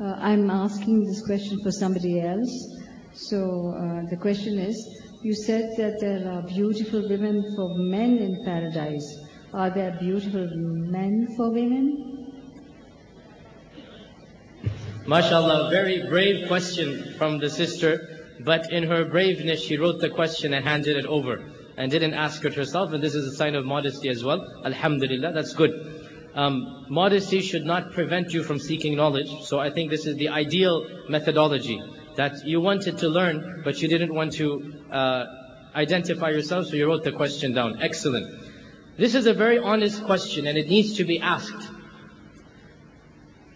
I'm asking this question for somebody else. So the question is, you said that there are beautiful women for men in paradise. Are there beautiful men for women? MashaAllah, very brave question from the sister, but in her braveness she wrote the question and handed it over and didn't ask it herself, and this is a sign of modesty as well. Alhamdulillah, that's good. Modesty should not prevent you from seeking knowledge, so I think this is the ideal methodology, that you wanted to learn but you didn't want to identify yourself, so you wrote the question down. Excellent. This is a very honest question and it needs to be asked.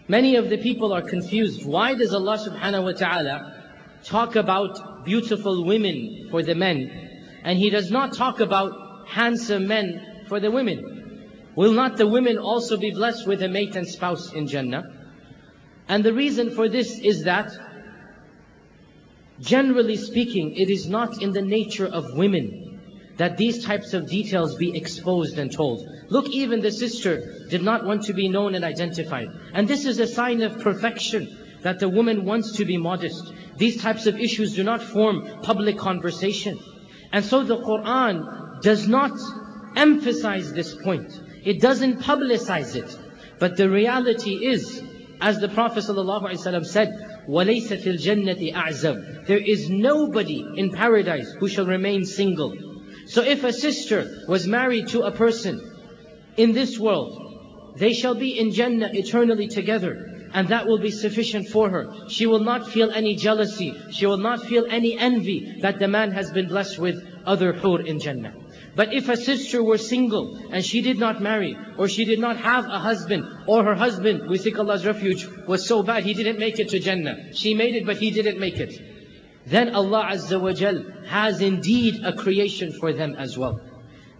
Many of the people are confused. Why does Allah subhanahu wa ta'ala talk about beautiful women for the men, and He does not talk about handsome men for the women? Will not the women also be blessed with a mate and spouse in Jannah? And the reason for this is that, generally speaking, it is not in the nature of women that these types of details be exposed and told. Look, even the sister did not want to be known and identified. And this is a sign of perfection, that the woman wants to be modest. These types of issues do not form public conversation. And so the Quran does not emphasize this point. It doesn't publicize it. But the reality is, as the Prophet ﷺ said, وَلَيْسَ فِي الْجَنَّةِ أَعْزَبْ. There is nobody in paradise who shall remain single. So if a sister was married to a person in this world, they shall be in Jannah eternally together, and that will be sufficient for her. She will not feel any jealousy. She will not feel any envy that the man has been blessed with other hoor in Jannah. But if a sister were single and she did not marry, or she did not have a husband, or her husband, we seek Allah's refuge, was so bad he didn't make it to Jannah. She made it but he didn't make it. Then Allah Azza wa Jal has indeed a creation for them as well.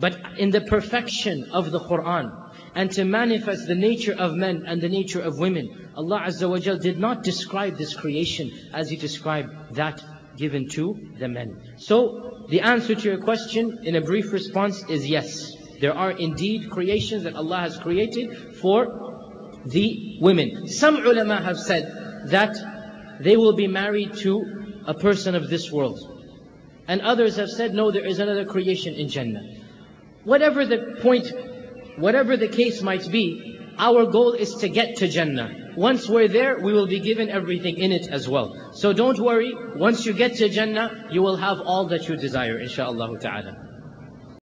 But in the perfection of the Quran, and to manifest the nature of men and the nature of women, Allah Azza wa Jal did not describe this creation as He described that given to the men. So the answer to your question in a brief response is yes. There are indeed creations that Allah has created for the women. Some ulama have said that they will be married to a person of this world. And others have said, no, there is another creation in Jannah. Whatever the point, whatever the case might be, our goal is to get to Jannah. Once we're there, we will be given everything in it as well. So don't worry, once you get to Jannah, you will have all that you desire, inshaAllah ta'ala.